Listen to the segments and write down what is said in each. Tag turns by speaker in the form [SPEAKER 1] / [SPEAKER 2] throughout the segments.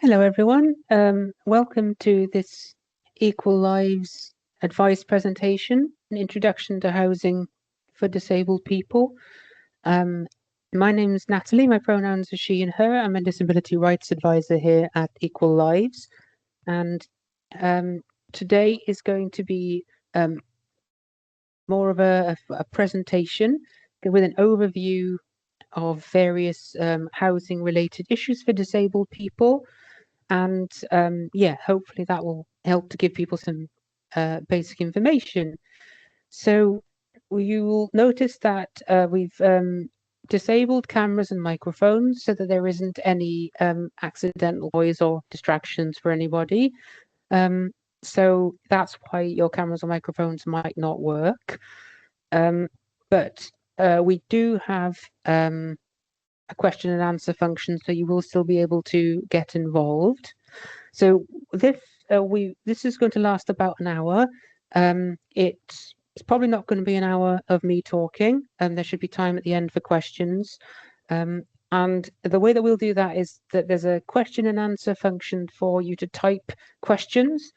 [SPEAKER 1] Hello, everyone. Welcome to this Equal Lives advice presentation, an introduction to housing for disabled people. My name is Natalie. My pronouns are she and her. I'm a disability rights advisor here at Equal Lives. And today is going to be more of a presentation with an overview of various housing related issues for disabled people. And yeah, hopefully that will help to give people some basic information. So you will notice that we've disabled cameras and microphones so that there isn't any accidental noise or distractions for anybody. So that's why your cameras or microphones might not work. But we do have a question and answer function, so you will still be able to get involved. So this is going to last about an hour. It's probably not going to be an hour of me talking, and there should be time at the end for questions. And the way that we'll do that is that there's a question and answer function for you to type questions.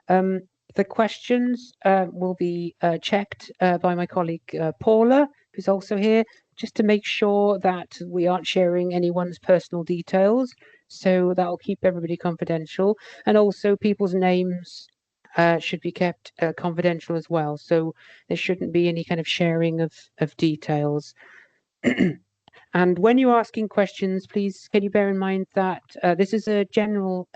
[SPEAKER 1] The questions will be checked by my colleague Paula, who's also here, just to make sure that we aren't sharing anyone's personal details. So that'll keep everybody confidential. And also people's names should be kept confidential as well. So there shouldn't be any kind of sharing of details. And when you're asking questions, please can you bear in mind that this is a general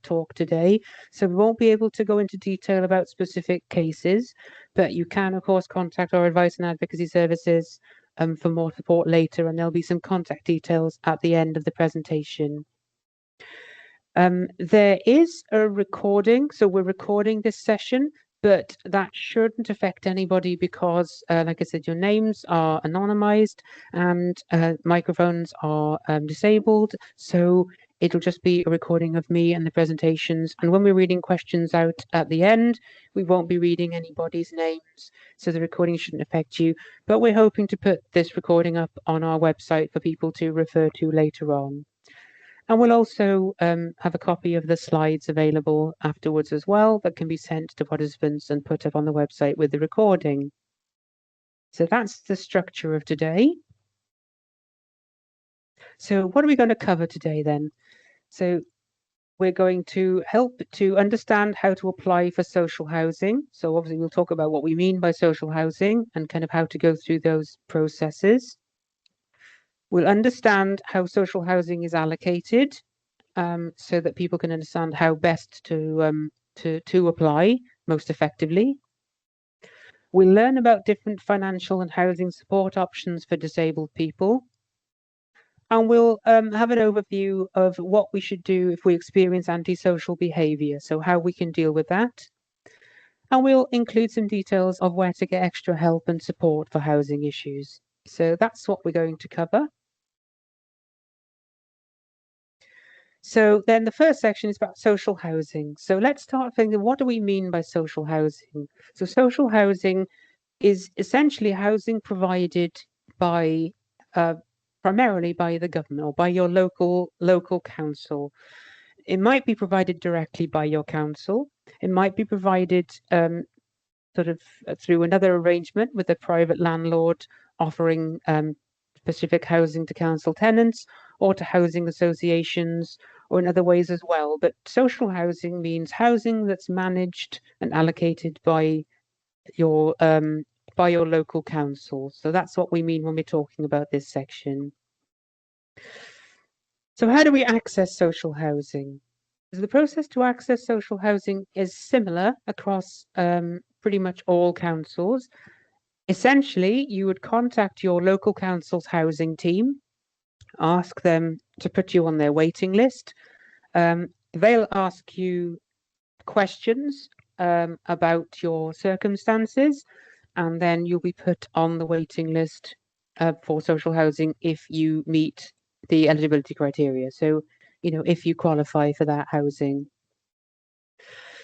[SPEAKER 1] talk today, so we won't be able to go into detail about specific cases, but you can of course contact our advice and advocacy services for more support later, and there'll be some contact details at the end of the presentation. There is a recording, so we're recording this session, but that shouldn't affect anybody because, like I said, your names are anonymized and microphones are disabled. So it'll just be a recording of me and the presentations. And when we're reading questions out at the end, we won't be reading anybody's names. So the recording shouldn't affect you. But we're hoping to put this recording up on our website for people to refer to later on. And we'll also have a copy of the slides available afterwards as well that can be sent to participants and put up on the website with the recording. So that's the structure of today. So what are we going to cover today then? So we're going to help to understand how to apply for social housing. So obviously we'll talk about what we mean by social housing and kind of how to go through those processes. We'll understand how social housing is allocated so that people can understand how best to apply most effectively. We'll learn about different financial and housing support options for disabled people. And we'll have an overview of what we should do if we experience antisocial behaviour, so how we can deal with that. And we'll include some details of where to get extra help and support for housing issues. So that's what we're going to cover. So then the first section is about social housing. So let's start thinking, what do we mean by social housing? So social housing is essentially housing provided by primarily by the government or by your local council. It might be provided directly by your council. It might be provided sort of through another arrangement with a private landlord offering specific housing to council tenants or to housing associations or in other ways as well. But social housing means housing that's managed and allocated by your local council. So that's what we mean when we're talking about this section. So how do we access social housing? So the process to access social housing is similar across pretty much all councils. Essentially, you would contact your local council's housing team, ask them to put you on their waiting list. They'll ask you questions about your circumstances, and then you'll be put on the waiting list for social housing if you meet the eligibility criteria. So, you know, if you qualify for that housing.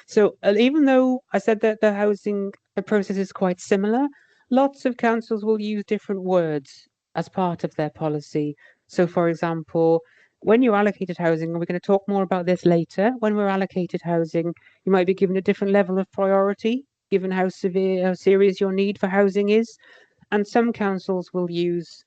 [SPEAKER 1] So even though I said that the housing process is quite similar, lots of councils will use different words as part of their policy. So, for example, when you're allocated housing, and we're going to talk more about this later, when we're allocated housing, you might be given a different level of priority, given how serious your need for housing is. And some councils will use,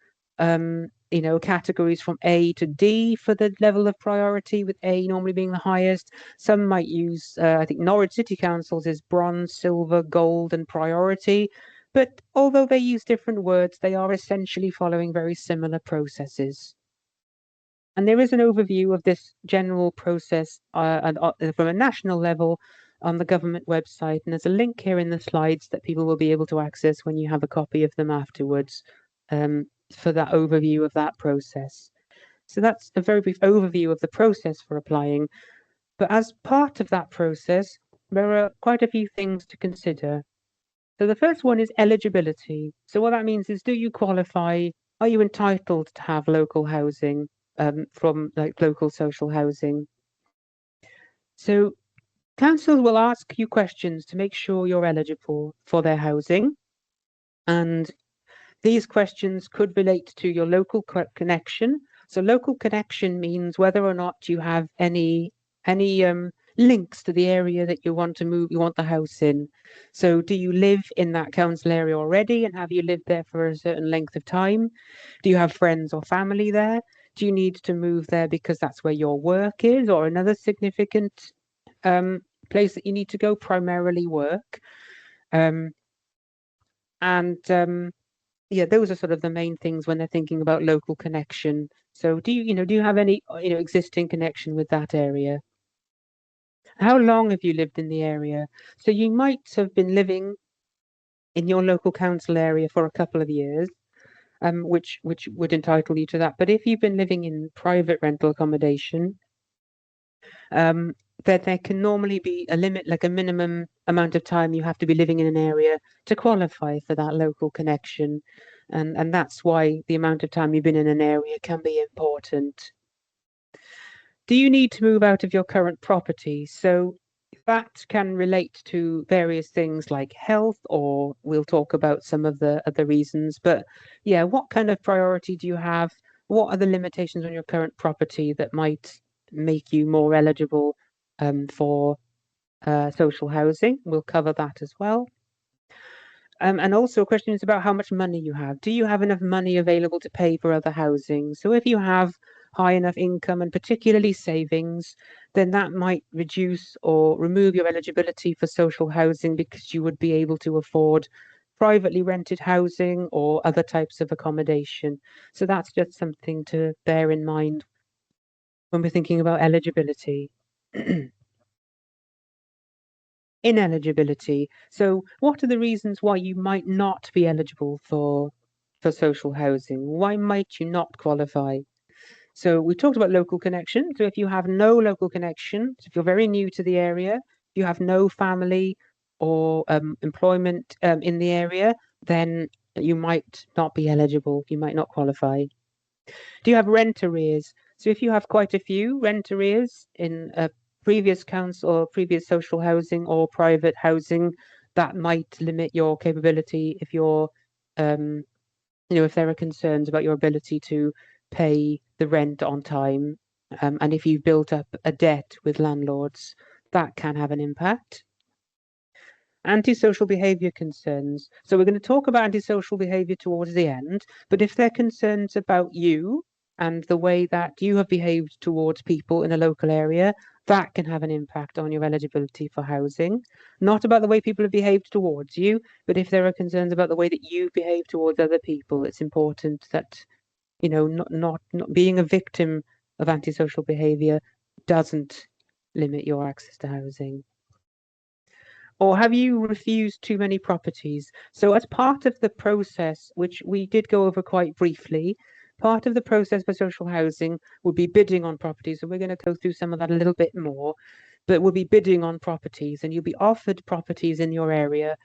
[SPEAKER 1] categories from A to D for the level of priority, with A normally being the highest. Some might use, I think Norwich City Councils is bronze, silver, gold, and priority. But although they use different words, they are essentially following very similar processes. And there is an overview of this general process from a national level on the government website. And there's a link here in the slides that people will be able to access when you have a copy of them afterwards, for that overview of that process. So that's a very brief overview of the process for applying. But as part of that process, there are quite a few things to consider. So the first one is eligibility. So what that means is, do you qualify? Are you entitled to have local housing, from like local social housing? So councils will ask you questions to make sure you're eligible for their housing. And these questions could relate to your local connection. So local connection means whether or not you have any links to the area that you want the house in. So do you live in that council area already, and have you lived there for a certain length of time? Do you have friends or family there? Do you need to move there because that's where your work is, or another significant place that you need to go, primarily work? Yeah, those are sort of the main things when they're thinking about local connection. So do you have any, existing connection with that area? How long have you lived in the area? So you might have been living in your local council area for a couple of years, which would entitle you to that. But if you've been living in private rental accommodation, then there can normally be a limit, like a minimum amount of time you have to be living in an area to qualify for that local connection. And that's why the amount of time you've been in an area can be important. Do you need to move out of your current property? So that can relate to various things like health, or we'll talk about some of the other reasons. But yeah, what kind of priority do you have? What are the limitations on your current property that might make you more eligible for social housing? We'll cover that as well. And also a question is about how much money you have. Do you have enough money available to pay for other housing? So if you have high enough income, and particularly savings, then that might reduce or remove your eligibility for social housing, because you would be able to afford privately rented housing or other types of accommodation. So that's just something to bear in mind when we're thinking about eligibility. Ineligibility. So what are the reasons why you might not be eligible for social housing? Why might you not qualify? So we talked about local connection. So if you have no local connection, if you're very new to the area, if you have no family or employment in the area, then you might not be eligible. You might not qualify. Do you have rent arrears? So if you have quite a few rent arrears in a previous council or previous social housing or private housing, that might limit your capability if you're, if there are concerns about your ability to pay the rent on time. And if you've built up a debt with landlords, that can have an impact. Antisocial behaviour concerns. So we're going to talk about antisocial behaviour towards the end, but if there are concerns about you and the way that you have behaved towards people in a local area, that can have an impact on your eligibility for housing. Not about the way people have behaved towards you, but if there are concerns about the way that you behave towards other people, it's important that, not being a victim of antisocial behaviour doesn't limit your access to housing. Or have you refused too many properties? So as part of the process, which we did go over quite briefly, part of the process for social housing would be bidding on properties. And we're going to go through some of that a little bit more, but we'll be bidding on properties, and you'll be offered properties in your area.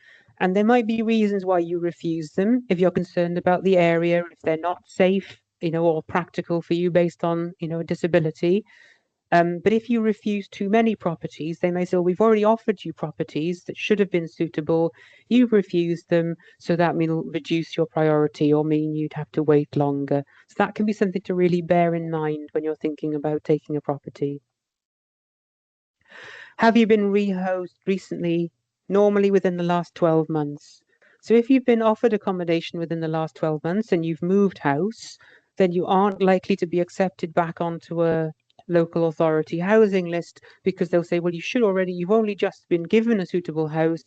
[SPEAKER 1] And there might be reasons why you refuse them. If you're concerned about the area, if they're not safe, or practical for you based on, a disability. But if you refuse too many properties, they may say, well, we've already offered you properties that should have been suitable. You've refused them, so that will reduce your priority or mean you'd have to wait longer. So that can be something to really bear in mind when you're thinking about taking a property. Have you been rehoused recently? Normally within the last 12 months. So if you've been offered accommodation within the last 12 months and you've moved house, then you aren't likely to be accepted back onto a local authority housing list, because they'll say, well, you've only just been given a suitable house,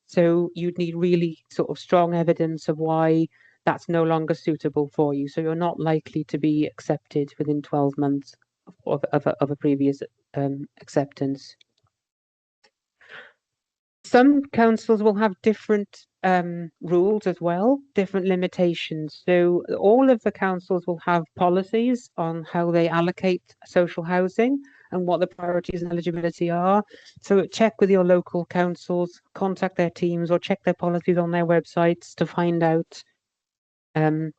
[SPEAKER 1] so you'd need really sort of strong evidence of why that's no longer suitable for you. So you're not likely to be accepted within 12 months of a previous acceptance. Some councils will have different rules as well, different limitations. So all of the councils will have policies on how they allocate social housing and what the priorities and eligibility are. So check with your local councils, contact their teams, or check their policies on their websites to find out, what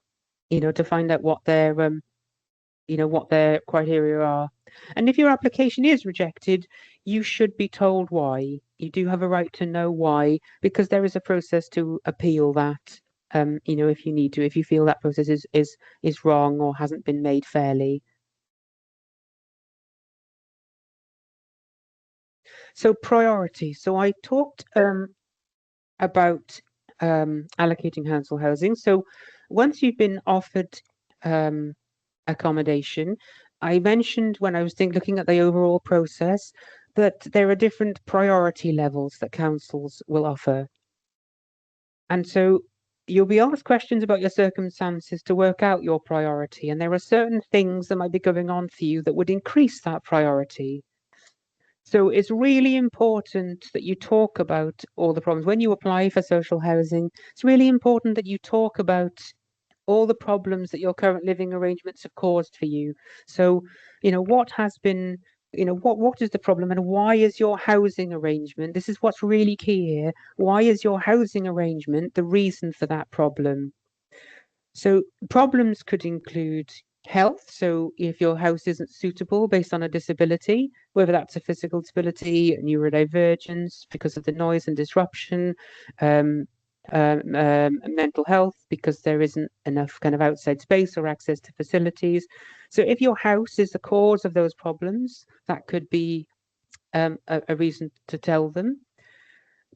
[SPEAKER 1] their criteria are. And if your application is rejected, you should be told why. You do have a right to know why, because there is a process to appeal that. If you need to, if you feel that process is wrong or hasn't been made fairly. So priority. So I talked about allocating council housing. So once you've been offered accommodation, I mentioned when I was looking at the overall process that there are different priority levels that councils will offer. And so you'll be asked questions about your circumstances to work out your priority. And there are certain things that might be going on for you that would increase that priority. So it's really important that you talk about all the problems. When you apply for social housing, it's really important that you talk about all the problems that your current living arrangements have caused for you. So, what has been, what is the problem and why is your housing arrangement? This is what's really key here. Why is your housing arrangement the reason for that problem? So problems could include health. So if your house isn't suitable based on a disability, whether that's a physical disability, neurodivergence because of the noise and disruption, mental health because there isn't enough kind of outside space or access to facilities. So if your house is the cause of those problems, that could be a reason to tell them.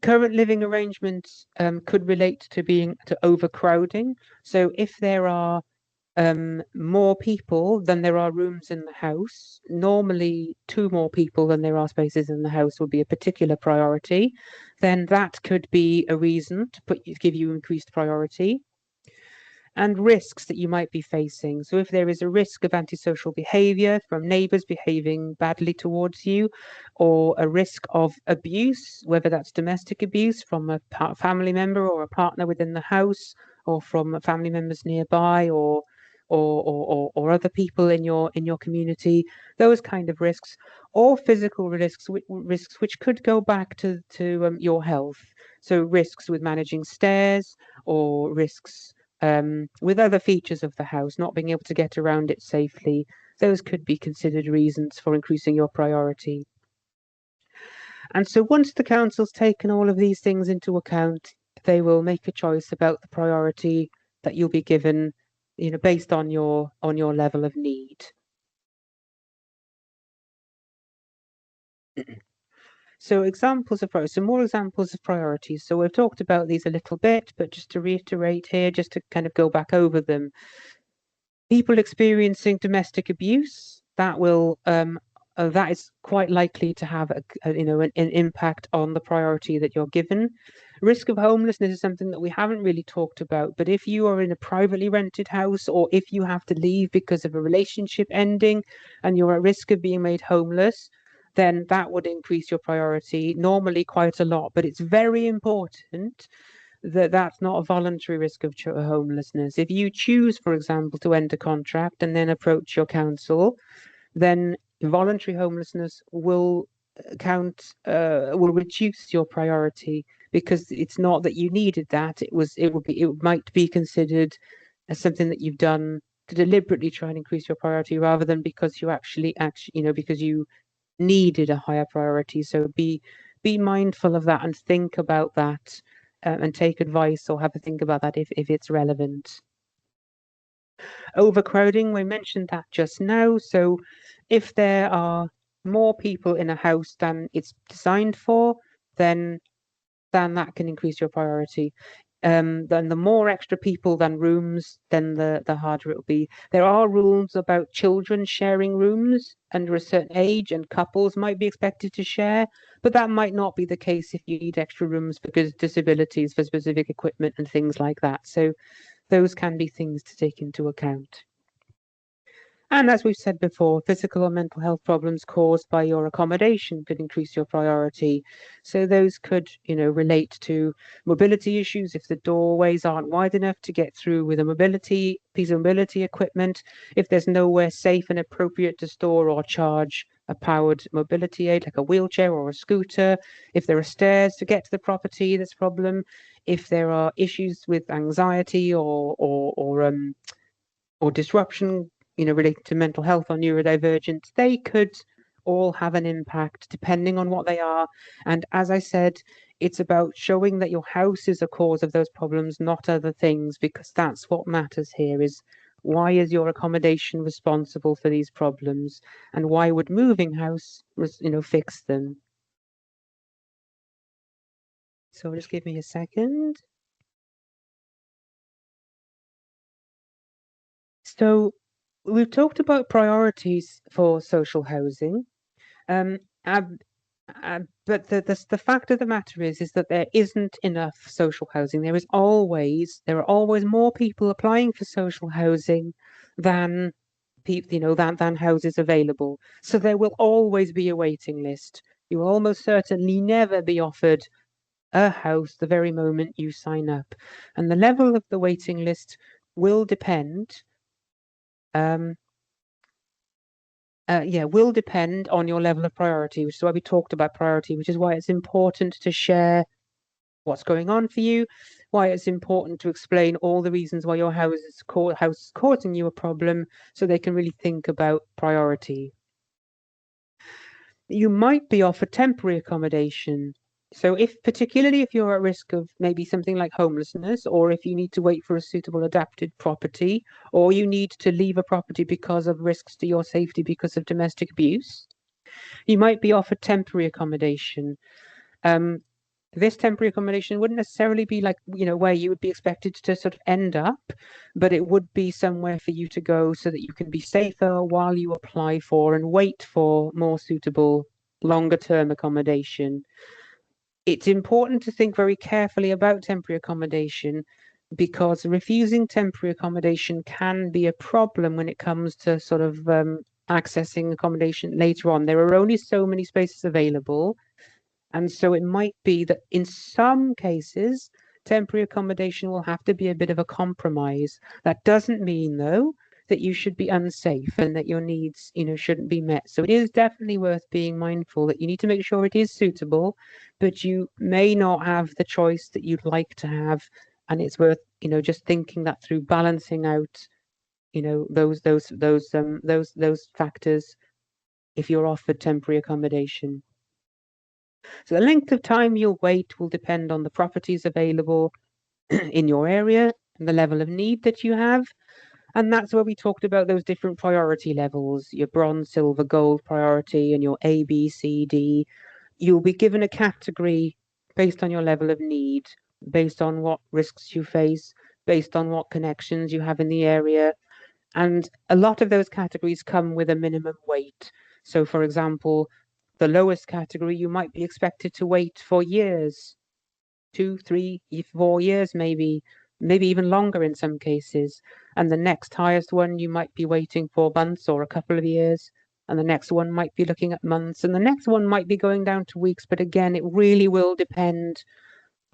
[SPEAKER 1] Current living arrangements could relate to overcrowding. So if there are more people than there are rooms in the house, normally 2 more people than there are spaces in the house would be a particular priority, then that could be a reason to give you increased priority. And risks that you might be facing. So if there is a risk of antisocial behavior from neighbors behaving badly towards you, or a risk of abuse, whether that's domestic abuse from a family member or a partner within the house, or from family members nearby, or other people in your community, those kind of risks, or physical risks which could go back to your health. So risks with managing stairs, or risks with other features of the house, not being able to get around it safely. Those could be considered reasons for increasing your priority. And so once the council's taken all of these things into account, they will make a choice about the priority that you'll be given, based on your level of need. So more examples of priorities. So we've talked about these a little bit, but just to reiterate here, just to kind of go back over them. People experiencing domestic abuse, that is quite likely to have an impact on the priority that you're given. Risk of homelessness is something that we haven't really talked about, but if you are in a privately rented house, or if you have to leave because of a relationship ending and you're at risk of being made homeless, then that would increase your priority, normally quite a lot. But it's very important that that's not a voluntary risk of homelessness. If you choose, for example, to end a contract and then approach your council, then voluntary homelessness will reduce your priority, because it's not that you needed that. It might be considered as something that you've done to deliberately try and increase your priority rather than because you actually, because you needed a higher priority. So be mindful of that and think about that, and take advice or have a think about that if it's relevant. Overcrowding, we mentioned that just now. So if there are more people in a house than it's designed for, then that can increase your priority. Then the more extra people than rooms, then the harder it will be. There are rules about children sharing rooms under a certain age, and couples might be expected to share, but that might not be the case if you need extra rooms because disabilities, for specific equipment and things like that. So those can be things to take into account. And as we've said before, physical or mental health problems caused by your accommodation could increase your priority. So those could, relate to mobility issues if the doorways aren't wide enough to get through with a piece of mobility equipment, if there's nowhere safe and appropriate to store or charge a powered mobility aid like a wheelchair or a scooter, if there are stairs to get to the property, that's a problem, if there are issues with anxiety or disruption, related to mental health or neurodivergence, they could all have an impact depending on what they are. And as I said, it's about showing that your house is a cause of those problems, not other things, because that's what matters here is why is your accommodation responsible for these problems, and why would moving house, fix them? So just give me a second. So we've talked about priorities for social housing. Um, um, but the fact of the matter is that there isn't enough social housing. There are always more people applying for social housing than people, than houses available. So there will always be a waiting list. You will almost certainly never be offered a house the very moment you sign up, and the level of the waiting list will depend. Will depend on your level of priority, which is why we talked about priority, which is why it's important to share what's going on for you, why it's important to explain all the reasons why your house is causing you a problem, so they can really think about priority. You might be offered temporary accommodation. So particularly if you're at risk of maybe something like homelessness, or if you need to wait for a suitable adapted property, or you need to leave a property because of risks to your safety because of domestic abuse, you might be offered temporary accommodation. This temporary accommodation wouldn't necessarily be like, where you would be expected to sort of end up, but it would be somewhere for you to go so that you can be safer while you apply for and wait for more suitable longer term accommodation. It's important to think very carefully about temporary accommodation, because refusing temporary accommodation can be a problem when it comes to sort of accessing accommodation later on. There are only so many spaces available. And so it might be that in some cases, temporary accommodation will have to be a bit of a compromise. That doesn't mean, though, that you should be unsafe and that your needs, shouldn't be met. So it is definitely worth being mindful that you need to make sure it is suitable, but you may not have the choice that you'd like to have. And it's worth, just thinking that through, balancing out, those factors if you're offered temporary accommodation. So the length of time you'll wait will depend on the properties available in your area and the level of need that you have. And that's where we talked about those different priority levels, your bronze, silver, gold priority, and your A, B, C, D. You'll be given a category based on your level of need, based on what risks you face, based on what connections you have in the area. And a lot of those categories come with a minimum wait. So, for example, the lowest category, you might be expected to wait for years, 2, 3, 4 years, maybe even longer in some cases. And the next highest one, you might be waiting for months or a couple of years. And the next one might be looking at months. And the next one might be going down to weeks. But again, it really will depend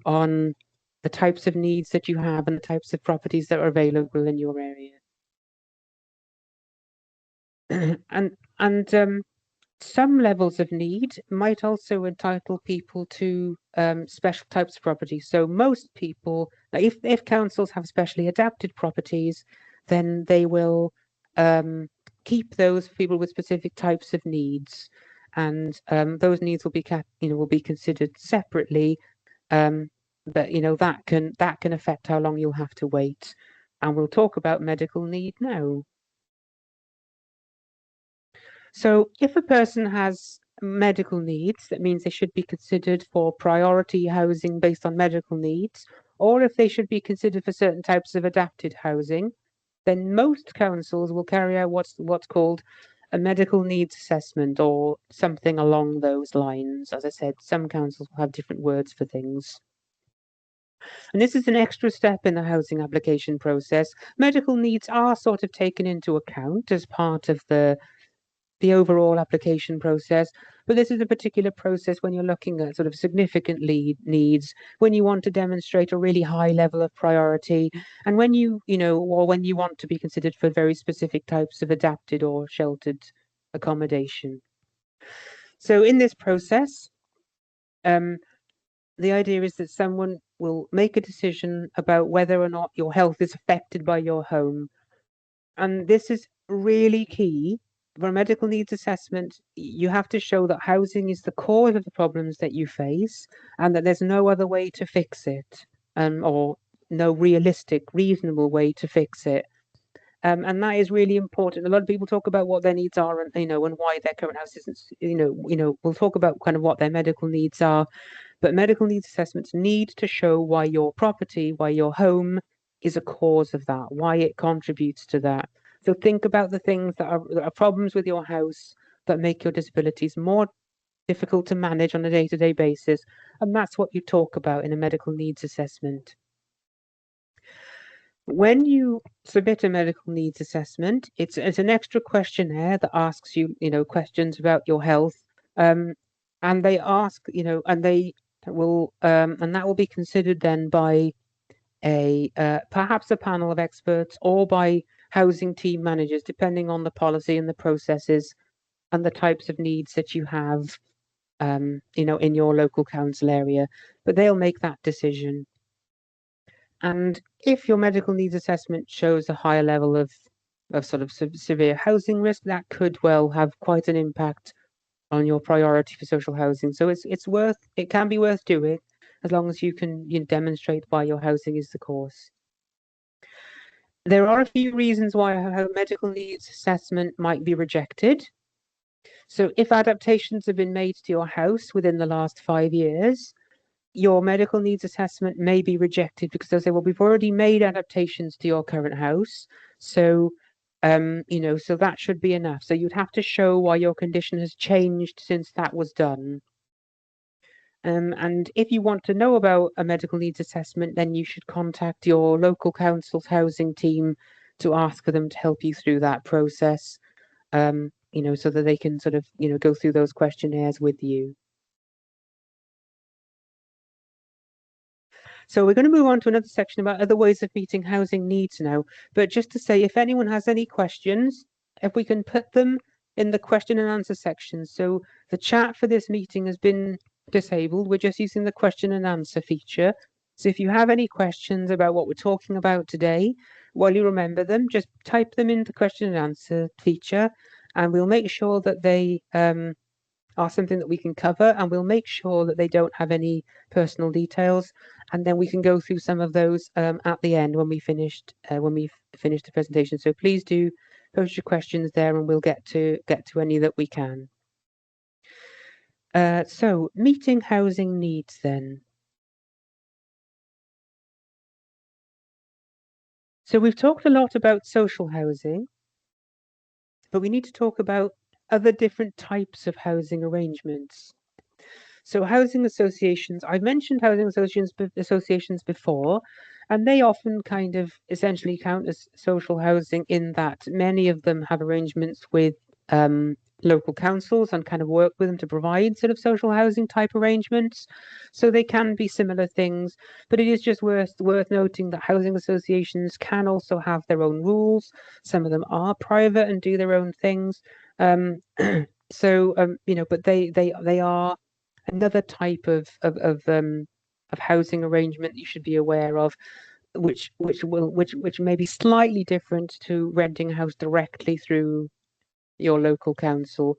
[SPEAKER 1] on the types of needs that you have and the types of properties that are available in your area. and some levels of need might also entitle people to special types of property. So most people, if councils have specially adapted properties, then they will keep those people with specific types of needs, and those needs will be will be considered separately. But that can affect how long you'll have to wait, and we'll talk about medical need now. So if a person has medical needs, that means they should be considered for priority housing based on medical needs, or if they should be considered for certain types of adapted housing, then most councils will carry out what's called a medical needs assessment or something along those lines. As I said, some councils will have different words for things. And this is an extra step in the housing application process. Medical needs are sort of taken into account as part of the overall application process, but this is a particular process when you're looking at sort of significant needs, when you want to demonstrate a really high level of priority, and when or when you want to be considered for very specific types of adapted or sheltered accommodation. So in this process, the idea is that someone will make a decision about whether or not your health is affected by your home. And this is really key. For a medical needs assessment, you have to show that housing is the cause of the problems that you face and that there's no other way to fix it, or no realistic, reasonable way to fix it. And that is really important. A lot of people talk about what their needs are and and why their current house isn't, we'll talk about kind of what their medical needs are, but medical needs assessments need to show why your property, why your home is a cause of that, why it contributes to that. So think about the things that are problems with your house that make your disabilities more difficult to manage on a day-to-day basis. And that's what you talk about in a medical needs assessment. When you submit a medical needs assessment, it's an extra questionnaire that asks you, questions about your health. And they ask, and they will, and that will be considered then by perhaps a panel of experts or by housing team managers, depending on the policy and the processes and the types of needs that you have, in your local council area. But they'll make that decision. And if your medical needs assessment shows a higher level of sort of severe housing risk, that could well have quite an impact on your priority for social housing. So it can be worth doing as long as you can demonstrate why your housing is the cause. There are a few reasons why a medical needs assessment might be rejected. So if adaptations have been made to your house within the last 5 years, your medical needs assessment may be rejected because they say, well, we've already made adaptations to your current house. So, so that should be enough. So you'd have to show why your condition has changed since that was done. And if you want to know about a medical needs assessment, then you should contact your local council's housing team to ask for them to help you through that process, so that they can sort of, go through those questionnaires with you. So we're going to move on to another section about other ways of meeting housing needs now. But just to say, if anyone has any questions, if we can put them in the question and answer section. So the chat for this meeting has been disabled. We're just using the question and answer feature. So if you have any questions about what we're talking about today, while you remember them, just type them in the question and answer feature, and we'll make sure that they are something that we can cover, and we'll make sure that they don't have any personal details, and then we can go through some of those at the end when we've finished the presentation. So please do post your questions there, and we'll get to any that we can. So meeting housing needs then. So we've talked a lot about social housing, but we need to talk about other different types of housing arrangements. So housing associations, I've mentioned housing associations before, and they often kind of essentially count as social housing in that many of them have arrangements with local councils and kind of work with them to provide sort of social housing type arrangements. So they can be similar things, but it is just worth noting that housing associations can also have their own rules. Some of them are private and do their own things. But they are another type of housing arrangement you should be aware of. which may be slightly different to renting a house directly through your local council.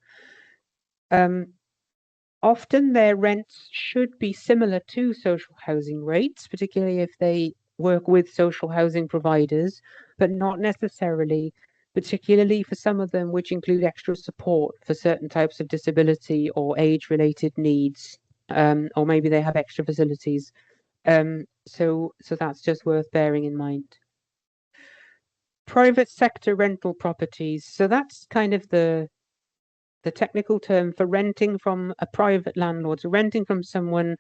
[SPEAKER 1] Often their rents should be similar to social housing rates, particularly if they work with social housing providers, but not necessarily, particularly for some of them, which include extra support for certain types of disability or age-related needs, or maybe they have extra facilities. So that's just worth bearing in mind. Private sector rental properties. So that's kind of the technical term for renting from a private landlord. So renting from someone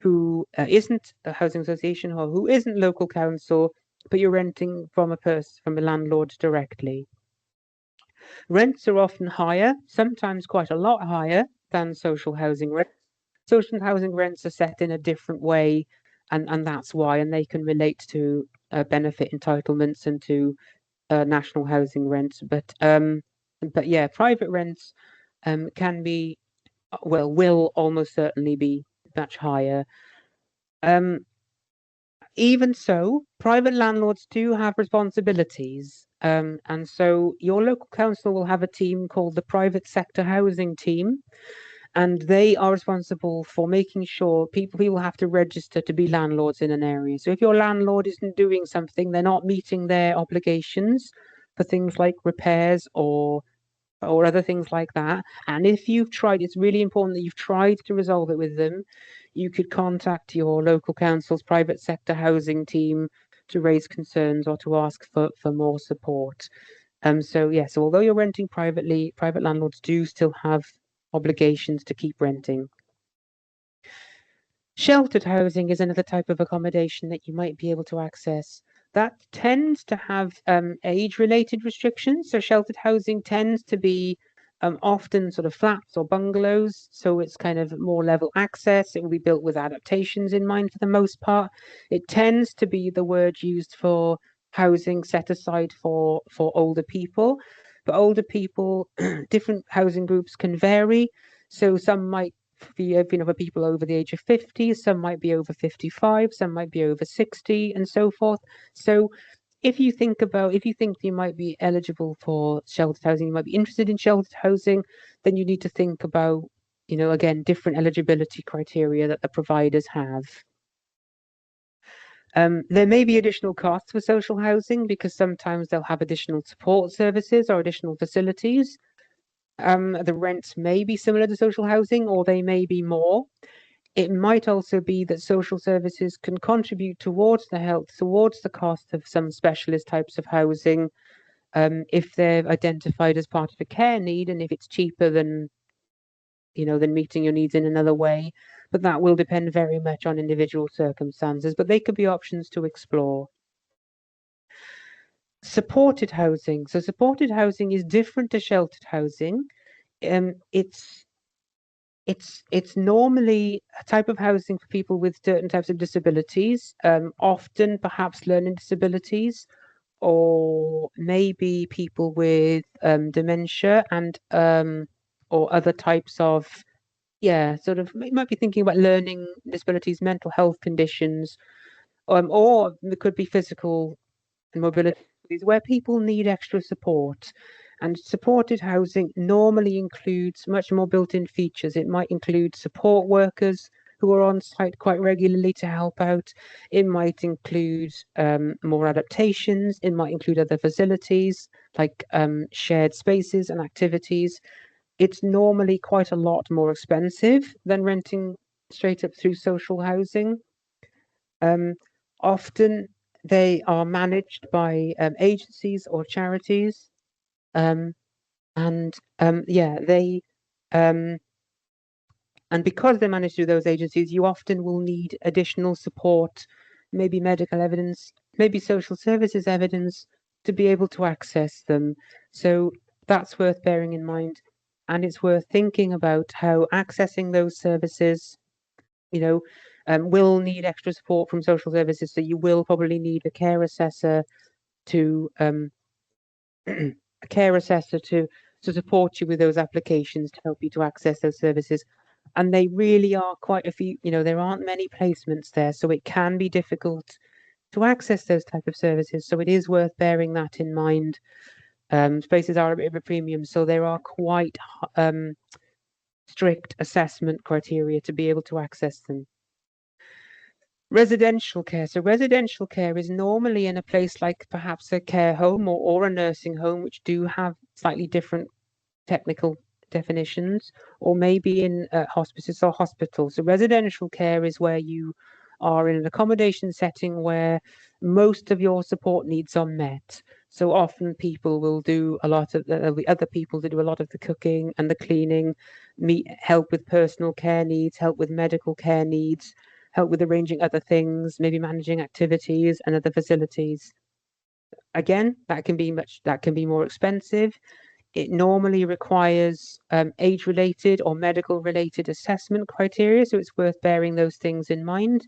[SPEAKER 1] who isn't a housing association or who isn't local council, but you're renting from a landlord directly. Rents are often higher, sometimes quite a lot higher than social housing rents. Social housing rents are set in a different way, and that's why, and they can relate to benefit entitlements and to national housing rents. But yeah, private rents can be, well, will almost certainly be much higher. Even so, private landlords do have responsibilities. And so your local council will have a team called the Private Sector Housing Team, and they are responsible for making sure people have to register to be landlords in an area. So if your landlord isn't doing something, they're not meeting their obligations for things like repairs or other things like that. And if you've tried, it's really important that you've tried to resolve it with them. You could contact your local council's private sector housing team to raise concerns or to ask for more support. So yeah, so although you're renting privately, private landlords do still have obligations to keep renting. Sheltered housing is another type of accommodation that you might be able to access. That tends to have age-related restrictions. So sheltered housing tends to be often sort of flats or bungalows. So it's kind of more level access. It will be built with adaptations in mind for the most part. It tends to be the word used for housing set aside for older people. But older people, different housing groups can vary. So some might for people over the age of 50, some might be over 55, some might be over 60, and so forth. So if you think you might be eligible for sheltered housing, you might be interested in sheltered housing, then you need to think about, again, different eligibility criteria that the providers have. There may be additional costs for social housing because sometimes they'll have additional support services or additional facilities. The rents may be similar to social housing, or they may be more. It might also be that social services can contribute towards the cost of some specialist types of housing, if they're identified as part of a care need and if it's cheaper than meeting your needs in another way. But that will depend very much on individual circumstances, but they could be options to explore. Supported housing. So supported housing is different to sheltered housing. It's normally a type of housing for people with certain types of disabilities, often perhaps learning disabilities, or maybe people with dementia and or other types of, sort of, you might be thinking about learning disabilities, mental health conditions, or it could be physical and mobility where people need extra support. And supported housing normally includes much more built-in features. It might include support workers who are on site quite regularly to help out. It might include more adaptations. It might include other facilities like shared spaces and activities. It's normally quite a lot more expensive than renting straight up through social housing. Often they are managed by agencies or charities, they and because they're managed through those agencies, you often will need additional support, maybe medical evidence, maybe social services evidence to be able to access them. So that's worth bearing in mind, and it's worth thinking about how accessing those services, will need extra support from social services. So you will probably need a care assessor to support you with those applications to help you to access those services. And they really are quite a few, there aren't many placements there, so it can be difficult to access those type of services. So it is worth bearing that in mind. Spaces are a bit of a premium, so there are quite strict assessment criteria to be able to access them. Residential care. So residential care is normally in a place like perhaps a care home or a nursing home, which do have slightly different technical definitions, or maybe in hospices or hospitals. So residential care is where you are in an accommodation setting where most of your support needs are met. So often people will do a lot of the other people to do a lot of the cooking and the cleaning, help with personal care needs, help with medical care needs, help with arranging other things, maybe managing activities and other facilities. Again, that can be more expensive. It normally requires age-related or medical-related assessment criteria, so it's worth bearing those things in mind.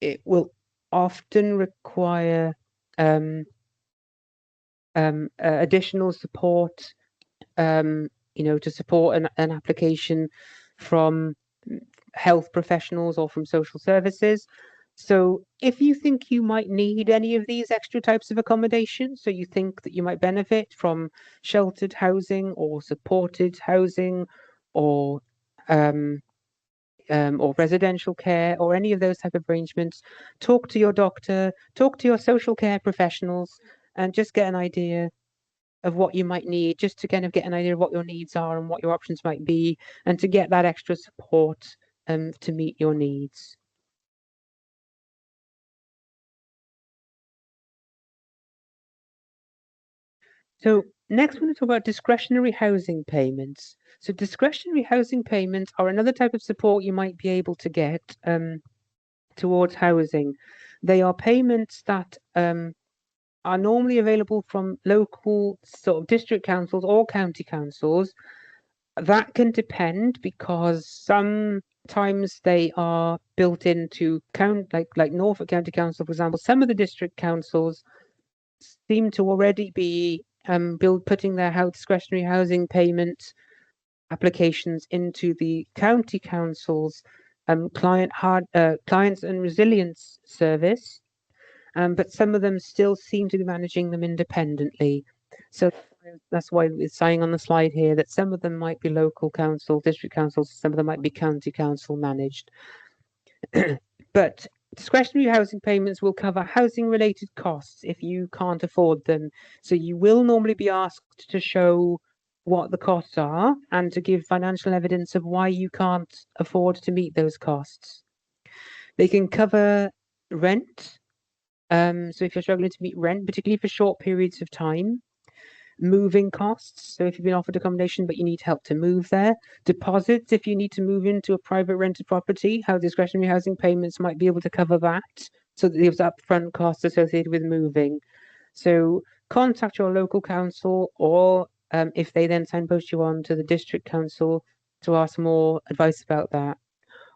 [SPEAKER 1] It will often require additional support, to support an application from health professionals or from social services. So if you think you might need any of these extra types of accommodation, so you think that you might benefit from sheltered housing or supported housing or residential care or any of those type of arrangements, talk to your doctor, talk to your social care professionals, and just get an idea of what you might need, just to kind of get an idea of what your needs are and what your options might be, and to get that extra support to meet your needs. So next, we're going to talk about discretionary housing payments. So discretionary housing payments are another type of support you might be able to get towards housing. They are payments that are normally available from local sort of district councils or county councils. That can depend because sometimes they are built into like Norfolk County Council, for example. Some of the district councils seem to already be putting their discretionary housing payment applications into the county council's clients and resilience service, but some of them still seem to be managing them independently. So that's why it's saying on the slide here that some of them might be local council, district councils, some of them might be county council managed. But discretionary housing payments will cover housing related costs if you can't afford them. So you will normally be asked to show what the costs are and to give financial evidence of why you can't afford to meet those costs. They can cover rent. So if you're struggling to meet rent, particularly for short periods of time, moving costs. So if you've been offered accommodation but you need help to move there, deposits if you need to move into a private rented property, how discretionary housing payments might be able to cover that. So that there's upfront costs associated with moving. So contact your local council, or if they then signpost you on to the district council to ask more advice about that.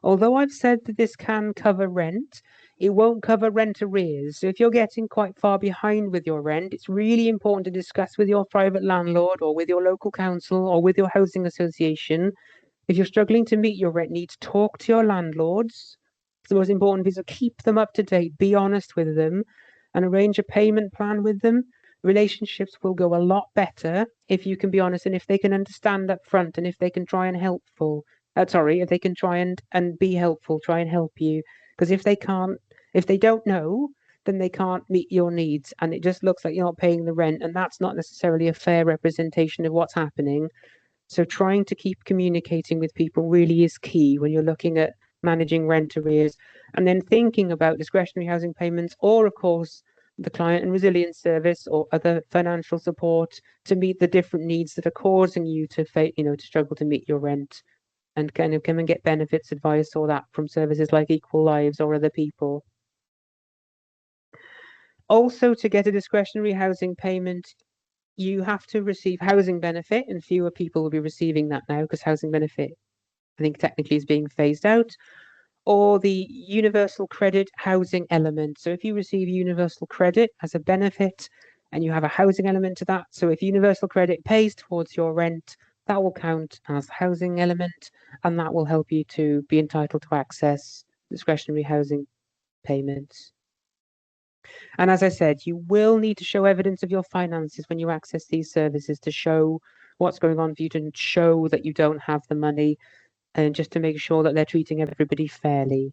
[SPEAKER 1] Although I've said that this can cover rent, it won't cover rent arrears. So if you're getting quite far behind with your rent, it's really important to discuss with your private landlord or with your local council or with your housing association. If you're struggling to meet your rent needs, talk to your landlords. It's the most important piece. So keep them up to date, be honest with them, and arrange a payment plan with them. Relationships will go a lot better if you can be honest and if they can understand up front and if they can try and if they can try and be helpful, try and help you. Because if they don't know, then they can't meet your needs. And it just looks like you're not paying the rent. And that's not necessarily a fair representation of what's happening. So trying to keep communicating with people really is key when you're looking at managing rent arrears. And then thinking about discretionary housing payments, or of course, the client and resilience service or other financial support to meet the different needs that are causing you to struggle to meet your rent, and kind of come and get benefits, advice, or that from services like Equal Lives or other people. Also, to get a discretionary housing payment, you have to receive housing benefit, and fewer people will be receiving that now because housing benefit, I think, technically is being phased out, or the universal credit housing element. So if you receive universal credit as a benefit and you have a housing element to that, so if universal credit pays towards your rent, that will count as the housing element, and that will help you to be entitled to access discretionary housing payments. And as I said, you will need to show evidence of your finances when you access these services to show what's going on for you, to show that you don't have the money, and just to make sure that they're treating everybody fairly.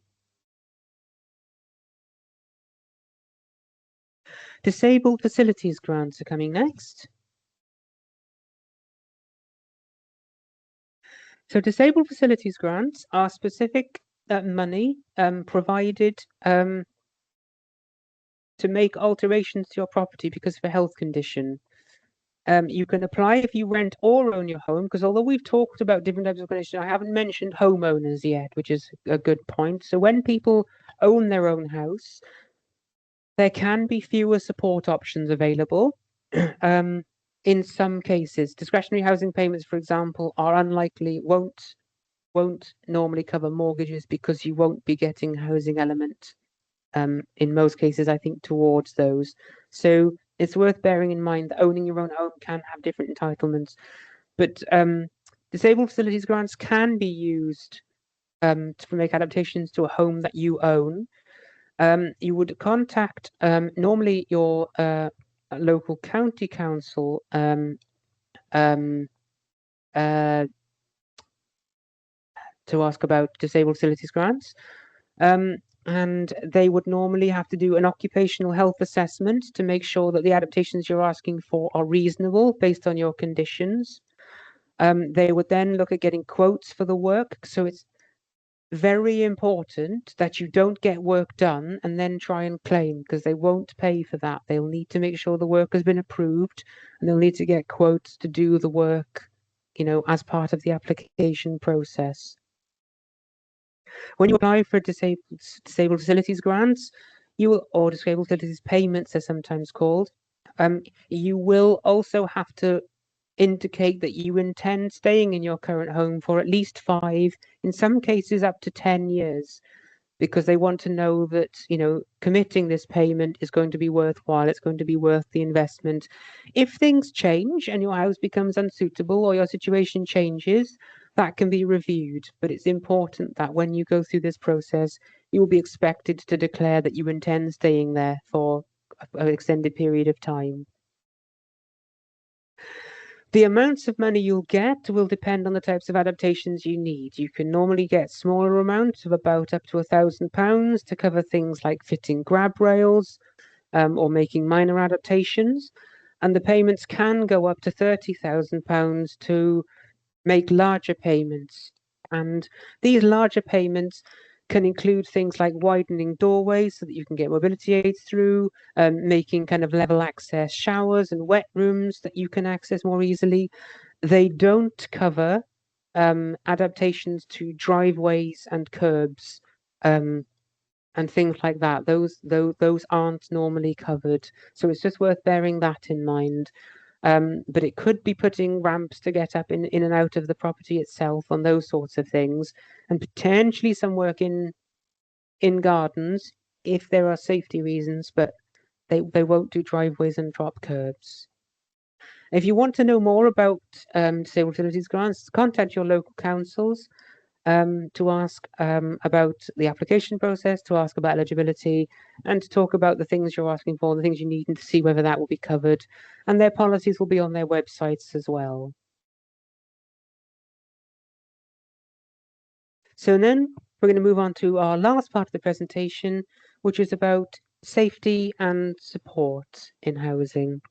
[SPEAKER 1] Disabled facilities grants are coming next. So disabled facilities grants are specific money provided to make alterations to your property because of a health condition. You can apply if you rent or own your home, because although we've talked about different types of conditions, I haven't mentioned homeowners yet, which is a good point. So when people own their own house, there can be fewer support options available. In some cases, discretionary housing payments, for example, are unlikely, won't normally cover mortgages because you won't be getting housing element in most cases, I think, towards those. So it's worth bearing in mind that owning your own home can have different entitlements. But disabled facilities grants can be used to make adaptations to a home that you own. You would contact normally your local county council um, uh, to ask about disabled facilities grants. And they would normally have to do an occupational health assessment to make sure that the adaptations you're asking for are reasonable based on your conditions. They would then look at getting quotes for the work. So it's very important that you don't get work done and then try and claim, because they won't pay for that. They'll need to make sure the work has been approved, and they'll need to get quotes to do the work, as part of the application process. When you apply for disabled facilities grants, or disabled facilities payments, they're sometimes called, you will also have to indicate that you intend staying in your current home for at least 5, in some cases up to 10 years, because they want to know that, committing this payment is going to be worthwhile. It's going to be worth the investment. If things change and your house becomes unsuitable or your situation changes, that can be reviewed. But it's important that when you go through this process, you will be expected to declare that you intend staying there for an extended period of time. The amounts of money you'll get will depend on the types of adaptations you need. You can normally get smaller amounts of about up to £1,000 to cover things like fitting grab rails or making minor adaptations. And the payments can go up to £30,000 to make larger payments. And these larger payments can include things like widening doorways so that you can get mobility aids through, making kind of level access showers and wet rooms that you can access more easily. They don't cover adaptations to driveways and curbs and things like that. Those aren't normally covered. So it's just worth bearing that in mind. But it could be putting ramps to get up in and out of the property itself, on those sorts of things, and potentially some work in gardens if there are safety reasons, but they won't do driveways and drop curbs. If you want to know more about disabled facilities grants, contact your local councils to ask about the application process, to ask about eligibility, and to talk about the things you're asking for, the things you need, and to see whether that will be covered. And their policies will be on their websites as well. So then we're going to move on to our last part of the presentation, which is about safety and support in housing.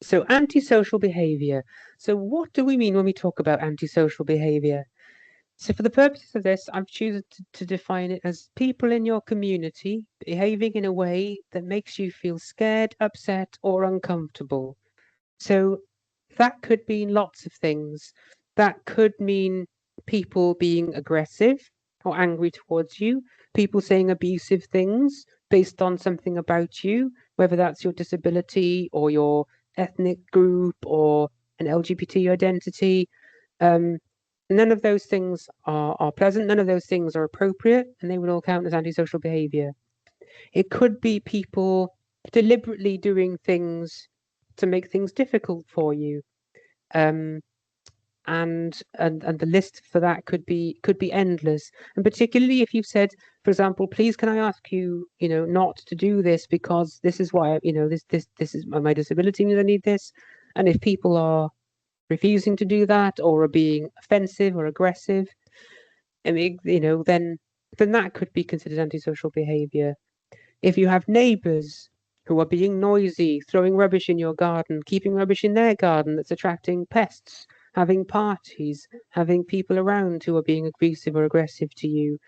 [SPEAKER 1] So antisocial behaviour. So what do we mean when we talk about antisocial behaviour? So for the purposes of this, I've chosen to define it as people in your community behaving in a way that makes you feel scared, upset, or uncomfortable. So that could mean lots of things. That could mean people being aggressive or angry towards you, people saying abusive things based on something about you, whether that's your disability or your ethnic group or an LGBT identity. None of those things are pleasant. None of those things are appropriate, and they would all count as antisocial behavior. It could be people deliberately doing things to make things difficult for you. and the list for that could be endless. And particularly if you've said, for example, please can I ask you, not to do this because this is why, this is my disability means I need this. And if people are refusing to do that or are being offensive or aggressive, I mean, then that could be considered antisocial behavior. If you have neighbors who are being noisy, throwing rubbish in your garden, keeping rubbish in their garden that's attracting pests, having parties, having people around who are being abusive or aggressive to you,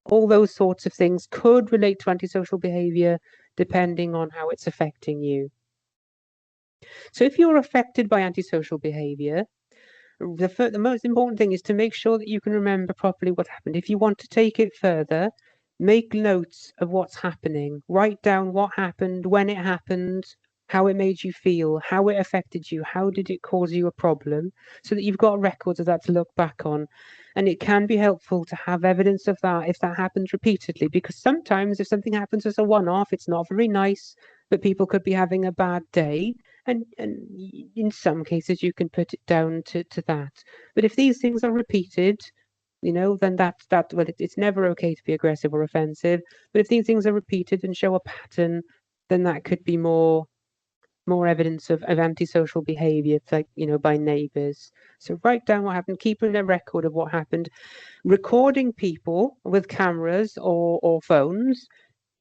[SPEAKER 1] all those sorts of things could relate to antisocial behavior depending on how it's affecting you. So if you're affected by antisocial behavior, the most important thing is to make sure that you can remember properly what happened. If you want to take it further, make notes of what's happening. Write down what happened, when it happened, how it made you feel, how it affected you, how did it cause you a problem, so that you've got records of that to look back on. And it can be helpful to have evidence of that if that happens repeatedly, because sometimes if something happens as a one-off, it's not very nice, but people could be having a bad day. And in some cases you can put it down to that. But if these things are repeated, then it's never okay to be aggressive or offensive. But if these things are repeated and show a pattern, then that could be more evidence of antisocial behavior, like, by neighbors. So write down what happened, keeping a record of what happened. Recording people with cameras or phones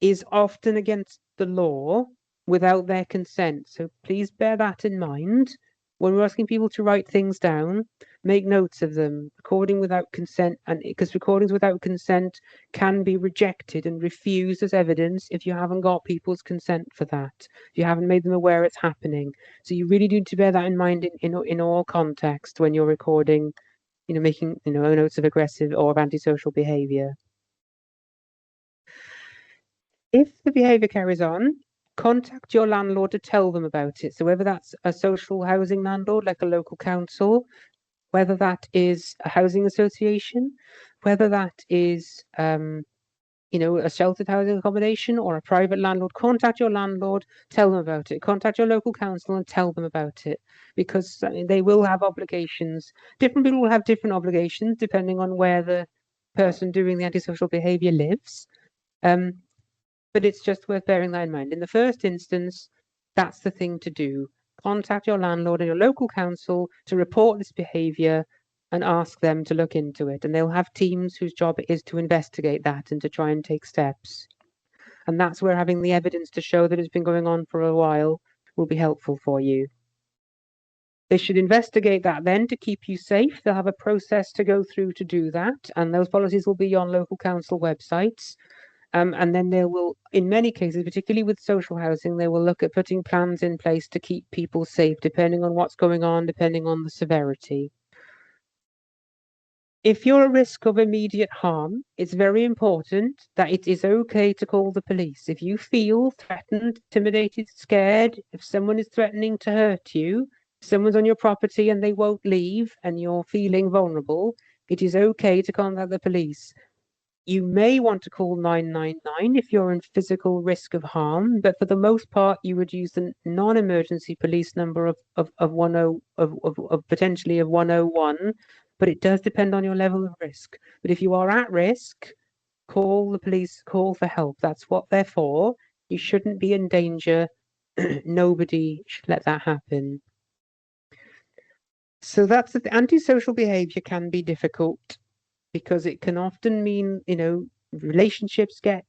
[SPEAKER 1] is often against the law without their consent. So please bear that in mind. When we're asking people to write things down, make notes of them. Recording without consent, and because recordings without consent can be rejected and refused as evidence if you haven't got people's consent for that. If you haven't made them aware it's happening. So you really need to bear that in mind in all context when you're recording, making notes of aggressive or of antisocial behavior. If the behavior carries on, contact your landlord to tell them about it. So whether that's a social housing landlord, like a local council, whether that is a housing association, whether that is, a sheltered housing accommodation or a private landlord, contact your landlord, tell them about it. Contact your local council and tell them about it, because they will have obligations. Different people will have different obligations depending on where the person doing the antisocial behavior lives. But it's just worth bearing that in mind. In the first instance, that's the thing to do. Contact your landlord and your local council to report this behaviour and ask them to look into it. And they'll have teams whose job it is to investigate that and to try and take steps. And that's where having the evidence to show that it's been going on for a while will be helpful for you. They should investigate that then to keep you safe. They'll have a process to go through to do that. And those policies will be on local council websites. And then they will, in many cases, particularly with social housing, they will look at putting plans in place to keep people safe, depending on what's going on, depending on the severity. If you're at risk of immediate harm, it's very important that it is okay to call the police. If you feel threatened, intimidated, scared, if someone is threatening to hurt you, someone's on your property and they won't leave and you're feeling vulnerable, it is okay to contact the police. You may want to call 999 if you're in physical risk of harm, but for the most part, you would use the non-emergency police number of potentially of 101. But it does depend on your level of risk. But if you are at risk, call the police, call for help. That's what they're for. You shouldn't be in danger. Nobody should let that happen. So that's the antisocial behavior can be difficult, because it can often mean, relationships get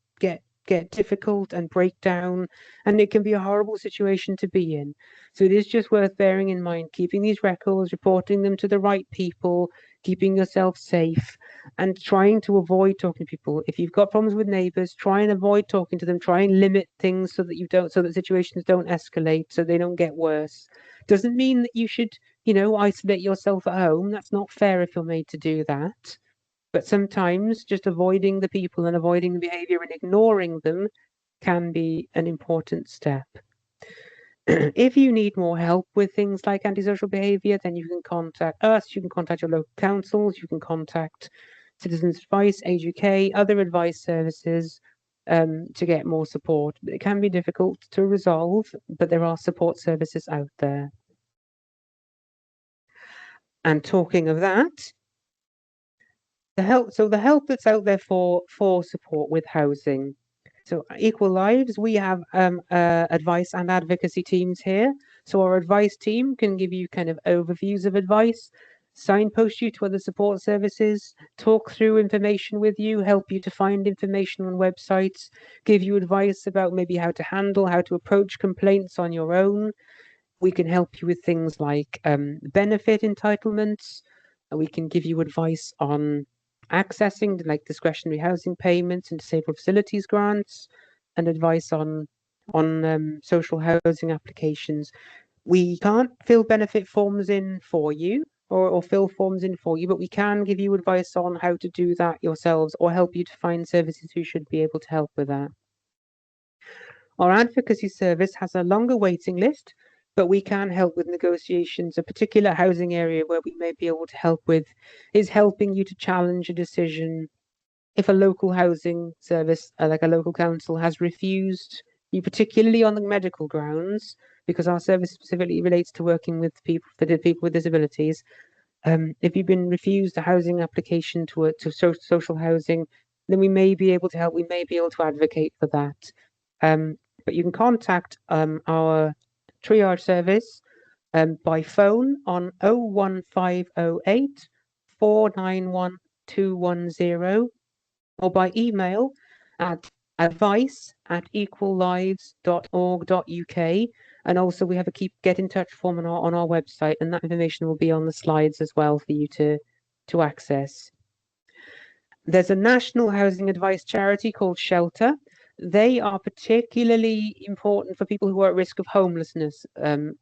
[SPEAKER 1] difficult and break down, and it can be a horrible situation to be in. So it is just worth bearing in mind, keeping these records, reporting them to the right people, keeping yourself safe, and trying to avoid talking to people. If you've got problems with neighbors, try and avoid talking to them. Try and limit things so that situations don't escalate, so they don't get worse. Doesn't mean that you should, isolate yourself at home. That's not fair if you're made to do that. But sometimes just avoiding the people and avoiding the behavior and ignoring them can be an important step. If you need more help with things like antisocial behavior, then you can contact us, you can contact your local councils, you can contact Citizens Advice, Age UK, other advice services to get more support. It can be difficult to resolve, but there are support services out there. And talking of that, the help that's out there for support with housing. So Equal Lives, we have advice and advocacy teams here. So our advice team can give you kind of overviews of advice, signpost you to other support services, talk through information with you, help you to find information on websites, give you advice about maybe how to approach complaints on your own. We can help you with things like benefit entitlements. We can give you advice on accessing like discretionary housing payments and disabled facilities grants, and advice on social housing applications. We can't fill benefit forms in for you or fill forms in for you, but we can give you advice on how to do that yourselves or help you to find services who should be able to help with that. Our advocacy service has a longer waiting list, but we can help with negotiations. A particular housing area where we may be able to help with is helping you to challenge a decision if a local housing service, like a local council, has refused you, particularly on the medical grounds, because our service specifically relates to working with people with disabilities. If you've been refused a housing application to social housing, then we may be able to help. We may be able to advocate for that. But you can contact our triage service by phone on 01508 491 210 or by email at advice@equallives.org.uk. And also we have a get in touch form on our website, and that information will be on the slides as well for you to access. There's a national housing advice charity called Shelter. They are particularly important for people who are at risk of homelessness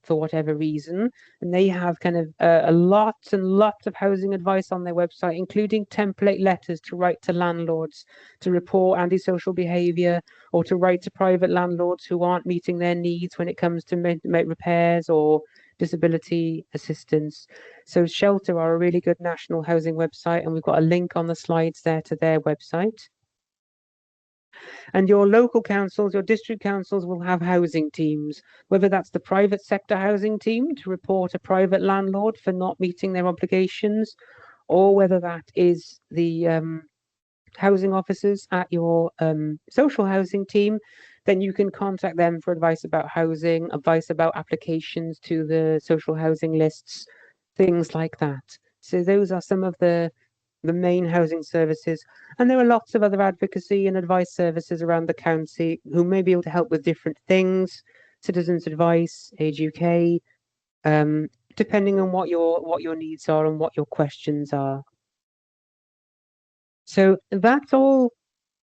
[SPEAKER 1] for whatever reason. And they have kind of lots and lots of housing advice on their website, including template letters to write to landlords to report antisocial behaviour, or to write to private landlords who aren't meeting their needs when it comes to make repairs or disability assistance. So Shelter are a really good national housing website, and we've got a link on the slides there to their website. And your local councils, your district councils will have housing teams, whether that's the private sector housing team to report a private landlord for not meeting their obligations, or whether that is the housing officers at your social housing team. Then you can contact them for advice about housing, advice about applications to the social housing lists, things like that. So those are some of the main housing services. And there are lots of other advocacy and advice services around the county who may be able to help with different things. Citizens Advice, Age UK, depending on what your needs are and what your questions are. So that's all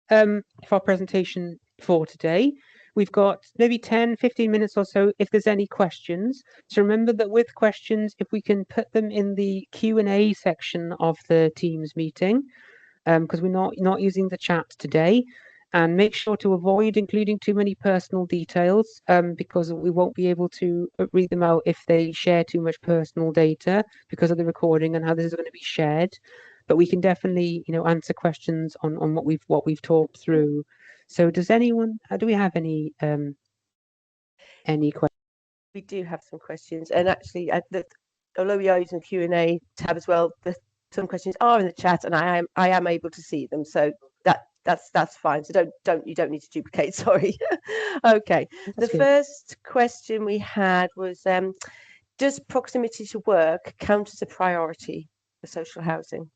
[SPEAKER 1] for our presentation for today. We've got maybe 10, 15 minutes or so if there's any questions. So remember that with questions, if we can put them in the Q&A section of the Teams meeting, because we're not using the chat today, and make sure to avoid including too many personal details, because we won't be able to read them out if they share too much personal data because of the recording and how this is going to be shared. But we can definitely, answer questions on what we've talked through. So do we have any questions?
[SPEAKER 2] We do have some questions, and actually, although we are using the Q&A tab as well, some questions are in the chat, and I am able to see them, so that's fine. So you don't need to duplicate. Sorry. Okay.
[SPEAKER 1] That's good.
[SPEAKER 2] First question we had was, does proximity to work count as a priority for social housing?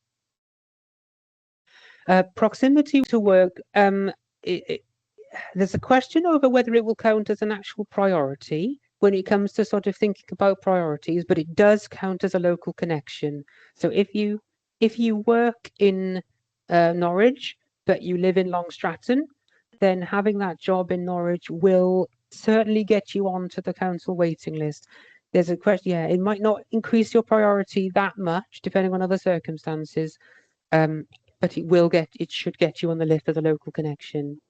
[SPEAKER 1] Proximity to work. There's a question over whether it will count as an actual priority when it comes to sort of thinking about priorities, but it does count as a local connection. So if you work in Norwich, but you live in Long Stratton, then having that job in Norwich will certainly get you onto the council waiting list. There's a question, yeah, it might not increase your priority that much depending on other circumstances, but it should get you on the list as a local connection.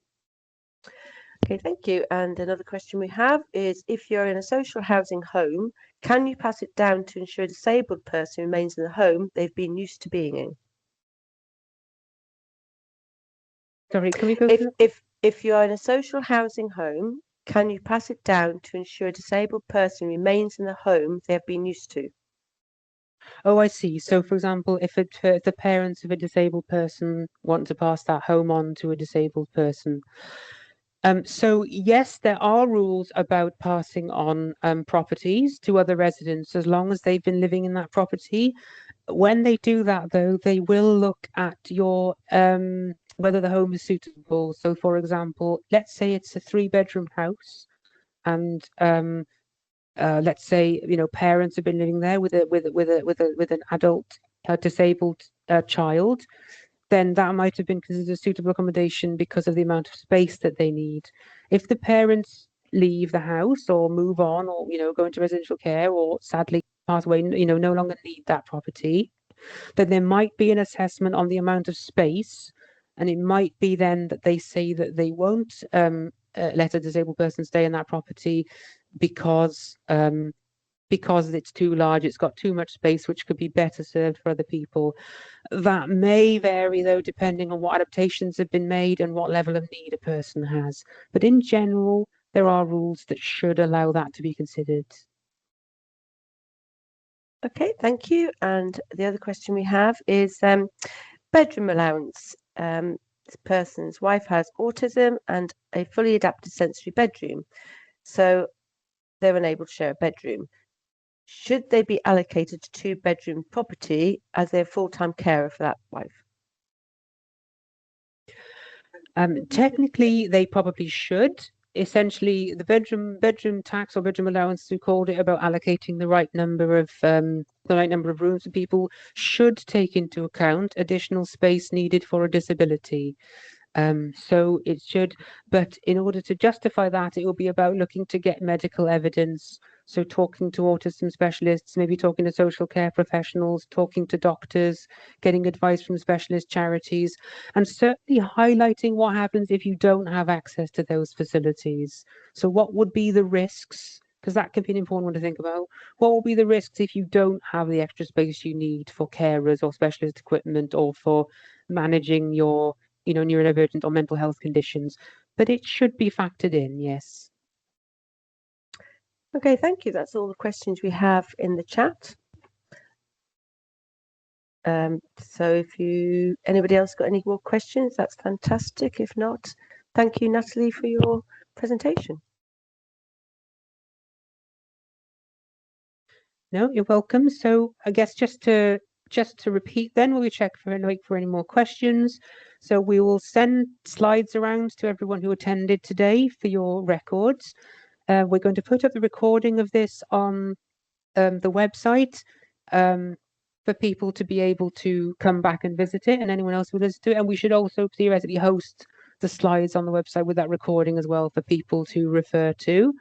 [SPEAKER 2] Okay, thank you. And another question we have is, if you're in a social housing home, can you pass it down to ensure a disabled person remains in the home they've been used to being in?
[SPEAKER 1] Sorry, can we go
[SPEAKER 2] if you're in a social housing home, can you pass it down to ensure a disabled person remains in the home they have been used to?
[SPEAKER 1] Oh, I see. So, for example, if the parents of a disabled person want to pass that home on to a disabled person. So yes, there are rules about passing on properties to other residents as long as they've been living in that property. When they do that, though, they will look at your whether the home is suitable. So, for example, let's say it's a 3-bedroom house, and let's say parents have been living there with an adult disabled child, then that might have been considered a suitable accommodation because of the amount of space that they need. If the parents leave the house or move on, or go into residential care, or sadly pass away, no longer need that property, then there might be an assessment on the amount of space, and it might be then that they say that they won't let a disabled person stay in that property because it's too large, it's got too much space, which could be better served for other people. That may vary, though, depending on what adaptations have been made and what level of need a person has. But in general, there are rules that should allow that to be considered.
[SPEAKER 2] Okay, thank you. And the other question we have is bedroom allowance. This person's wife has autism and a fully adapted sensory bedroom, so they're unable to share a bedroom. Should they be allocated to 2-bedroom property as their full-time carer for that wife?
[SPEAKER 1] Technically, they probably should. Essentially, the bedroom tax or bedroom allowance, we called it, about allocating the right number of rooms for people, should take into account additional space needed for a disability. So it should, but in order to justify that, it will be about looking to get medical evidence. So talking to autism specialists, maybe talking to social care professionals, talking to doctors, getting advice from specialist charities, and certainly highlighting what happens if you don't have access to those facilities. So what would be the risks? Because that can be an important one to think about. What will be the risks if you don't have the extra space you need for carers or specialist equipment, or for managing your neurodivergent or mental health conditions? But it should be factored in, yes.
[SPEAKER 2] Okay, thank you. That's all the questions we have in the chat. So if anybody else got any more questions, that's fantastic. If not, thank you, Natalie, for your presentation.
[SPEAKER 1] No, you're welcome. So I guess just to repeat, then we'll check for any more questions. So we will send slides around to everyone who attended today for your records. We're going to put up the recording of this on the website for people to be able to come back and visit it, and anyone else who listen to it. And we should also theoretically host the slides on the website with that recording as well for people to refer to.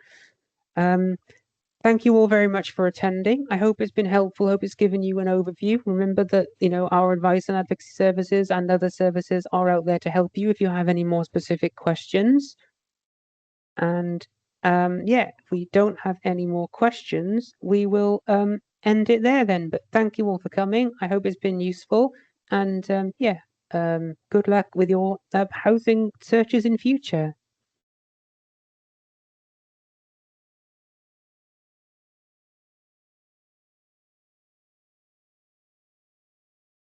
[SPEAKER 1] Thank you all very much for attending. I hope it's been helpful. I hope it's given you an overview. Remember that, our advice and advocacy services and other services are out there to help you if you have any more specific questions. And if we don't have any more questions, we will end it there then. But thank you all for coming. I hope it's been useful. And good luck with your housing searches in future.